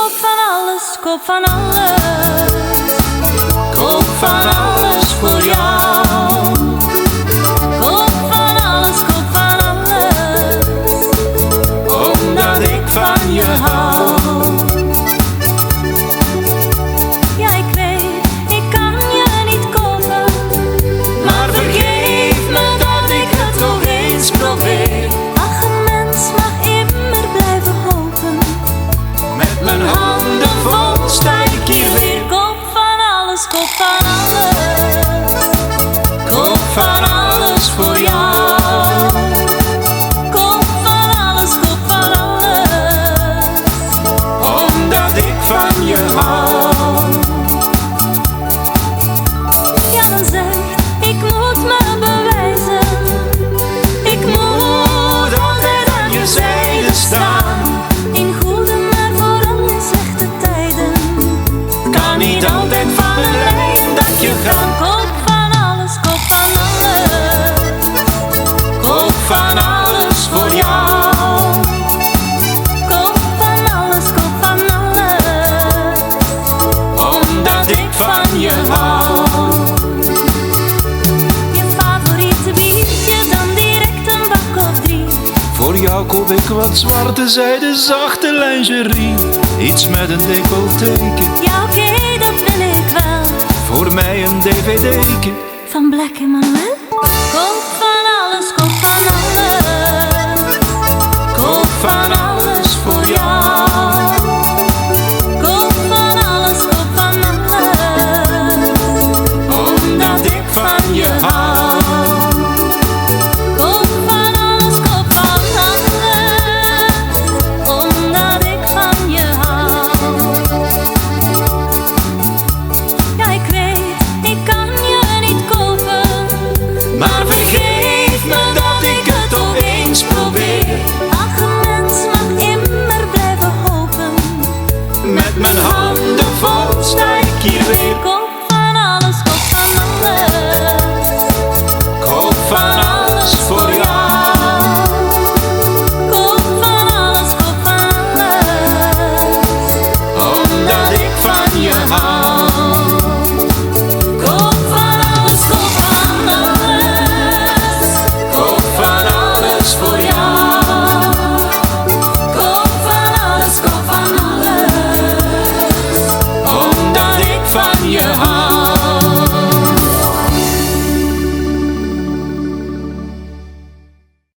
koop van alles, koop van alles. Koop van alles voor jou. Koop van alles, koop van alles. Omdat ik van je hou. Ja, ik weet, ik kan je niet kopen. Maar vergeef me dat ik het nog eens probeer. Ach, een mens mag immer blijven hopen. Met mijn handen vol sta ik hier weer. Koop van alles, koop van alles. Koop van alles voor jou. Koop van alles, koop van alles. Omdat ik van je hou. Ja, dan zeg ik moet me bewijzen. Ik moet altijd aan je zijde staan. In goede, maar vooral in slechte tijden. Kan niet altijd van de lijn dat je gaat. Koop van alles, koop van alles. Koop van alles voor jou. Koop van alles, koop van alles. Omdat ik van je hou. Je favoriete biertje, dan direct een bak of 3. Voor jou koop ik wat zwarte zijde zachte lingerie. Iets met een decolletéke. Ja, oké, dat wil ik wel. Voor mij een dvd'tje. Van Black Emmanuel. Koop van alles, koop van alles. Koop van alles voor jou. Koop van alles, koop van alles. Omdat ik van je hou. Koop van alles, koop van alles. Omdat ik van je hou. Ja, ik weet, ik kan je niet kopen. Maar vergeef me dat ik het toch eens probeer. Ach, een mens mag immer blijven hopen. Met mijn handen